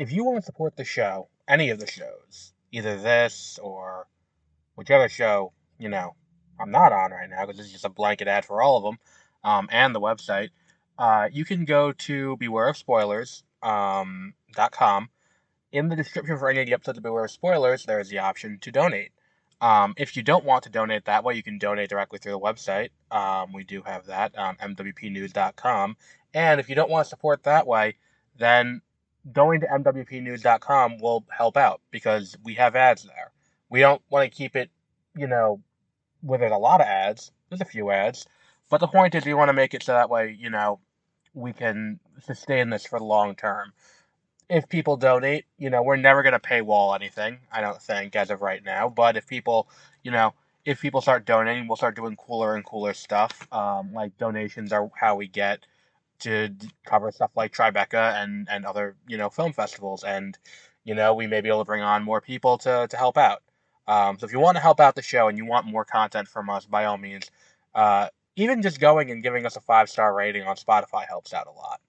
if you want to support the show, any of the shows, either this or whichever show, I'm not on right now because this is just a blanket ad for all of them, and the website, you can go to bewareofspoilers.com. In the description for any of the episodes of Beware of Spoilers, there is the option to donate. If you don't want to donate that way, you can donate directly through the website. We do have that, mwpnews.com. And if you don't want to support that way, then going to mwpnews.com will help out because we have ads there. We don't want to keep it, where there's a lot of ads. There's a few ads. But the point is we want to make it so that way, we can sustain this for the long term. If people donate, we're never going to paywall anything, I don't think, as of right now. But you know, if people start donating, we'll start doing cooler and cooler stuff. Like donations are how we get to cover stuff like Tribeca and other, film festivals. And, we may be able to bring on more people to help out. So if you want to help out the show and you want more content from us, by all means, even just going and giving us a 5-star rating on Spotify helps out a lot.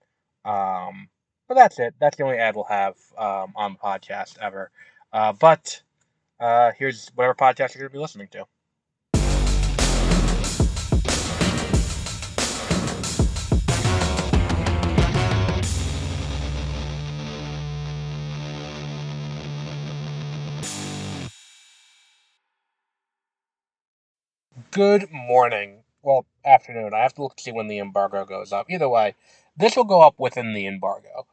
But that's it. That's the only ad we'll have on the podcast ever. But here's whatever podcast you're going to be listening to. Good morning. Well, afternoon. I have to look to see when the embargo goes up. Either way, this will go up within the embargo.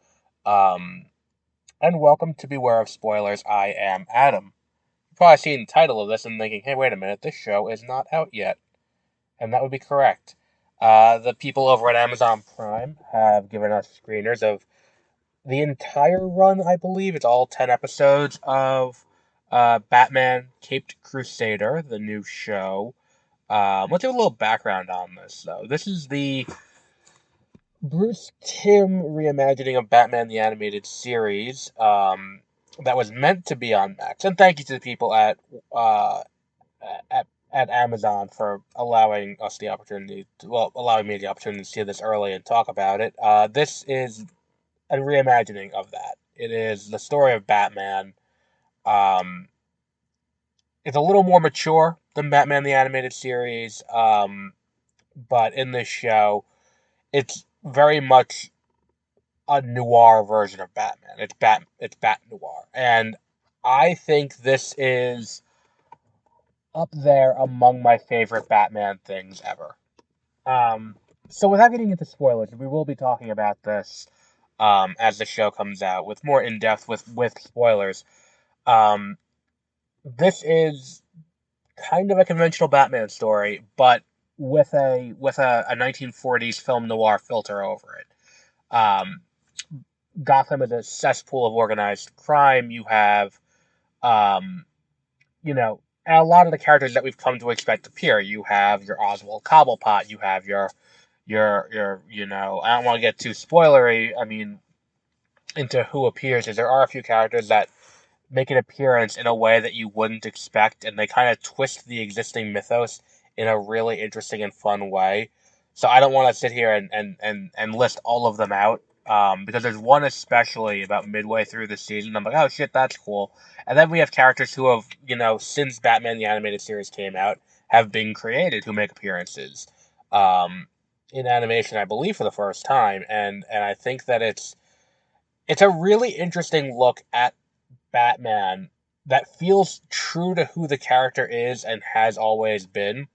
Um, and welcome to Beware of Spoilers. I am Adam. You've probably seen the title of this and thinking, hey, wait a minute, this show is not out yet. And that would be correct. The people over at Amazon Prime have given us screeners of the entire run, I believe. It's all 10 episodes of Batman Caped Crusader, the new show. Let's give a little background on this, though. This is the Bruce Timm reimagining of Batman the Animated Series that was meant to be on Max. And thank you to the people uh, at Amazon for allowing us the opportunity allowing me the opportunity to see this early and talk about it. This is a reimagining of that. It is the story of Batman. Um, it's a little more mature than Batman the Animated Series, but in this show, it's very much a noir version of Batman. It's Bat Noir, and I think this is up there among my favorite Batman things ever. Um, so without getting into spoilers, we will be talking about this as the show comes out with more in depth with spoilers. Um, this is kind of a conventional Batman story, but with a 1940s film noir filter over it. Gotham is a cesspool of organized crime. You have, um, and a lot of the characters that we've come to expect appear. You have your Oswald Cobblepot. You have your I don't want to get too spoilery. I mean, into who appears, is there are a few characters that make an appearance in a way that you wouldn't expect, and they kind of twist the existing mythos in a really interesting and fun way. So I don't want to sit here and list all of them out, because there's one especially about midway through the season. I'm like, oh shit, that's cool. And then we have characters who have, since Batman the Animated Series came out, have been created who make appearances um, in animation, I believe, for the first time. And I think that it's a really interesting look at Batman that feels true to who the character is and has always been,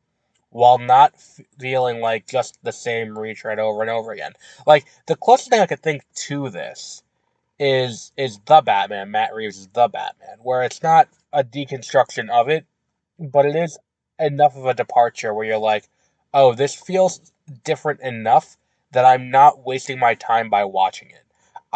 while not feeling like just the same retread over and over again. Like, the closest thing I could think to this is the Batman. Matt Reeves is the Batman, where it's not a deconstruction of it, but it is enough of a departure where you're like, oh, this feels different enough that I'm not wasting my time by watching it.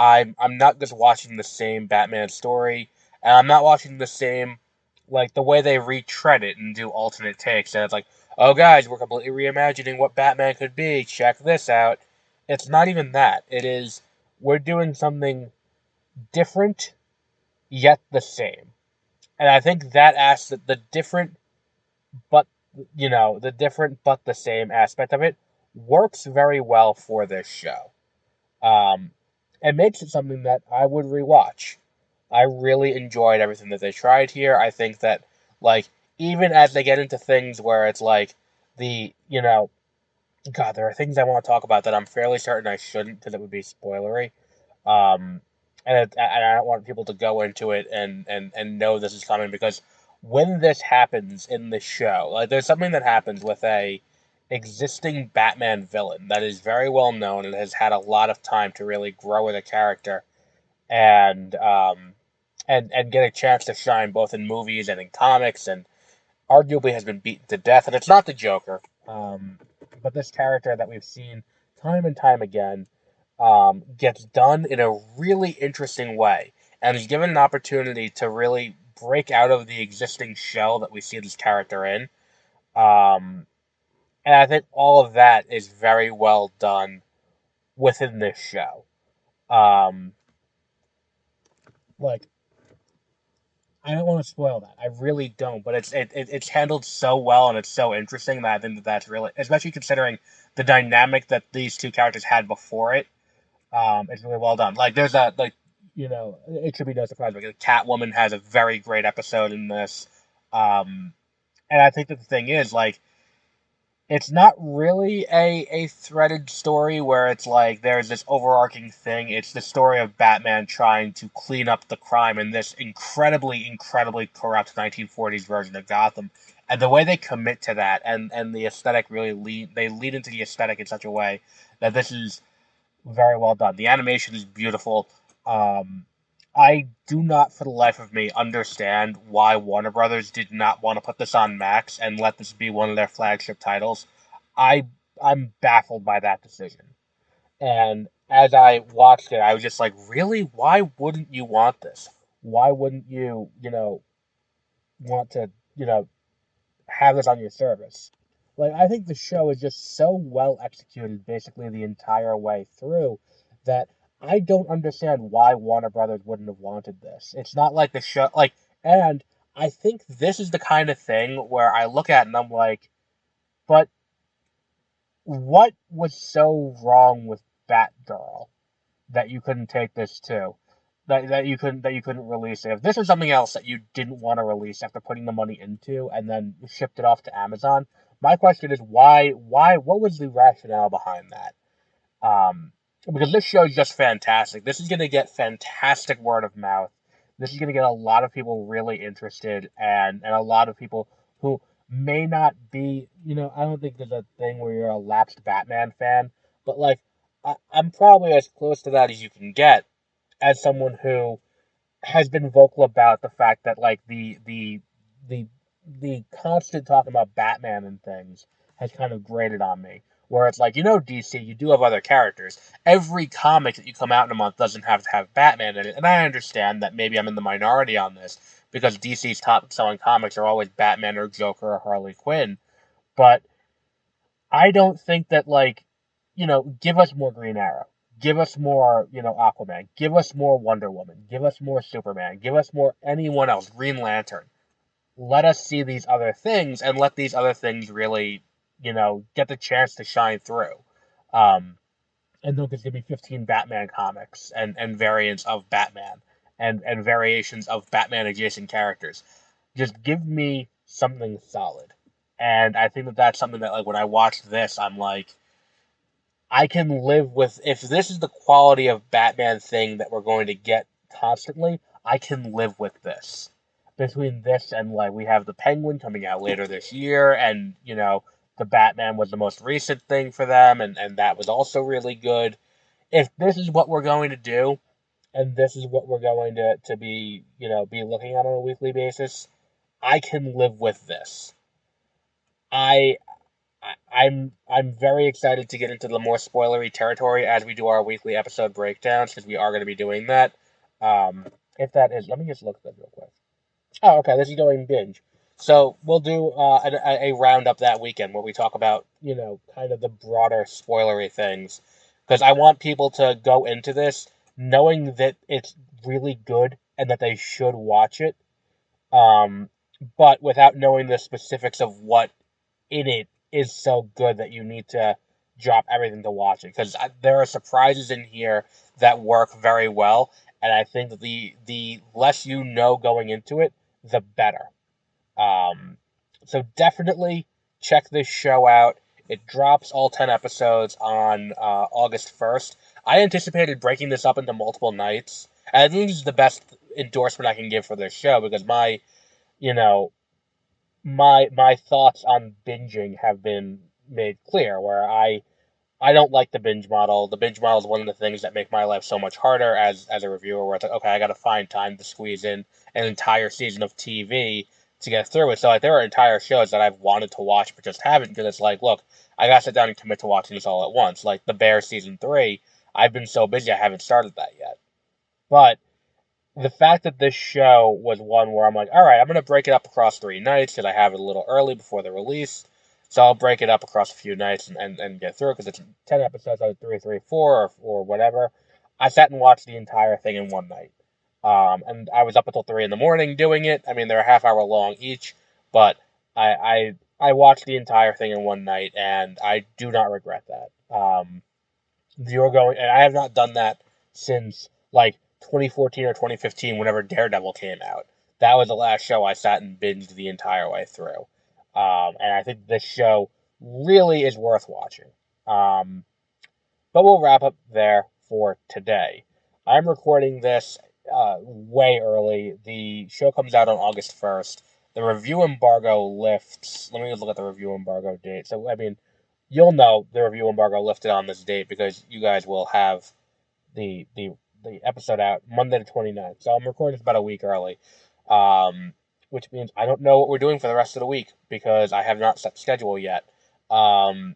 I'm not just watching the same Batman story, and I'm not watching the same, like, the way they retread it and do alternate takes, and it's like, oh guys, we're completely reimagining what Batman could be, check this out. It's not even that. It is, we're doing something different, yet the same. And I think that asks that but, the different but the same aspect of it works very well for this show. Um, it makes it something that I would rewatch. I really enjoyed everything that they tried here. I think that, like, even as they get into things where it's like God, there are things I want to talk about that I'm fairly certain I shouldn't because it would be spoilery. Um, and I don't want people to go into it and know this is coming, because when this happens in the show, like, there's something that happens with a existing Batman villain that is very well known and has had a lot of time to really grow as a character, and and get a chance to shine both in movies and in comics, and arguably has been beaten to death. And it's not the Joker, but this character that we've seen time and time again, gets done in a really interesting way, and is given an opportunity to really break out of the existing shell that we see this character in. Um, and I think all of that is very well done within this show. Um, like, I don't want to spoil that. I really don't, but it's handled so well and it's so interesting that I think that that's really, especially considering the dynamic that these two characters had before it. It's really well done. Like, there's a, like, it should be no surprise, like, Catwoman has a very great episode in this. Um, and I think that the thing is, like, it's not really a threaded story where it's like there's this overarching thing. It's the story of Batman trying to clean up the crime in this incredibly corrupt 1940s version of Gotham. And the way they commit to that, and the aesthetic really lead into the aesthetic in such a way that this is very well done. The animation is beautiful. Um, I do not, for the life of me, understand why Warner Brothers did not want to put this on Max and let this be one of their flagship titles. I I'm baffled by that decision. And as I watched it, I was just like, really? Why wouldn't you want this? Why wouldn't you, want to, have this on your service? Like, I think the show is just so well executed basically the entire way through that I don't understand why Warner Brothers wouldn't have wanted this. It's not like the show, like, and I think this is the kind of thing where I look at it and I'm like, but what was so wrong with Batgirl that you couldn't take this to? That you couldn't release it. If this was something else that you didn't want to release after putting the money into and then shipped it off to Amazon, my question is why what was the rationale behind that? Because this show is just fantastic. This is going to get fantastic word of mouth. This is going to get a lot of people really interested, and a lot of people who may not be, I don't think there's a thing where you're a lapsed Batman fan, but, like, I'm probably as close to that as you can get as someone who has been vocal about the fact that, like, the the constant talking about Batman and things has kind of grated on me. Where it's like, DC, you do have other characters. Every comic that you come out in a month doesn't have to have Batman in it, and I understand that maybe I'm in the minority on this because DC's top selling comics are always Batman or Joker or Harley Quinn. But I don't think that, like, give us more Green Arrow. Give us more, Aquaman. Give us more Wonder Woman. Give us more Superman. Give us more anyone else. Green Lantern. Let us see these other things and let these other things really, get the chance to shine through. Um, and don't just give me 15 Batman comics and variants of Batman and variations of Batman adjacent characters. Just give me something solid. And I think that that's something that, like, when I watch this, I'm like, I can live with, if this is the quality of Batman thing that we're going to get constantly, I can live with this. Between this and, like, we have the Penguin coming out later this year, and, the Batman was the most recent thing for them, and that was also really good. If this is what we're going to do, and this is what we're going to be, be looking at on a weekly basis, I can live with this. I I'm very excited to get into the more spoilery territory as we do our weekly episode breakdowns, because we are going to be doing that. Um, if that is, let me just look at that real quick. Oh, okay, this is going binge. So we'll do a roundup that weekend where we talk about, kind of the broader spoilery things, because I want people to go into this knowing that it's really good and that they should watch it, um, but without knowing the specifics of what in it is so good that you need to drop everything to watch it, because there are surprises in here that work very well, and I think that the less you know going into it, the better. Um, so definitely check this show out. It drops all 10 episodes on August 1st. I anticipated breaking this up into multiple nights. And I think this is the best endorsement I can give for this show, because you know, my thoughts on binging have been made clear, where I don't like the binge model. The binge model is one of the things that make my life so much harder as a reviewer, where it's like, okay, I got to find time to squeeze in an entire season of TV to get through it. So like, there are entire shows that I've wanted to watch but just haven't, because it's like, look, I got to sit down and commit to watching this all at once. Like The Bear season 3, I've been so busy I haven't started that yet. But the fact that this show was one where I'm like, all right, I'm going to break it up across 3 nights, because I have it a little early before the release. So I'll break it up across a few nights and get through it, because it's 10 episodes out of 4, or whatever. I sat and watched the entire thing in one night. And I was up until 3 in the morning doing it. I mean, they're a half hour long each, but I watched the entire thing in one night, and I do not regret that. You're going, and I have not done that since like 2014 or 2015, whenever Daredevil came out. That was the last show I sat and binged the entire way through. And I think this show really is worth watching. Um, but we'll wrap up there for today. I'm recording this way early. The show comes out on August 1st. The review embargo lifts. Let me look at the review embargo date. So, I mean, you'll know the review embargo lifted on this date, because you guys will have the the the episode out Monday the 29th. So I'm recording this about a week early, um, which means I don't know what we're doing for the rest of the week, because I have not set the schedule yet, um,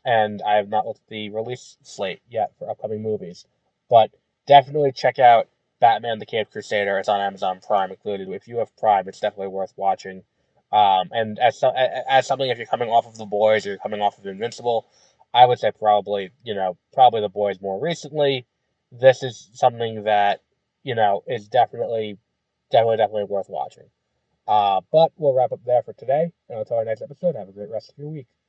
and I have not looked at the release slate yet for upcoming movies. But definitely check out Batman: The Cape Crusader. It's on Amazon Prime included. If you have Prime, it's definitely worth watching. And as something, if you're coming off of The Boys or you're coming off of Invincible, I would say probably The Boys more recently. This is something that is definitely worth watching. But we'll wrap up there for today, and until our next episode, have a great rest of your week.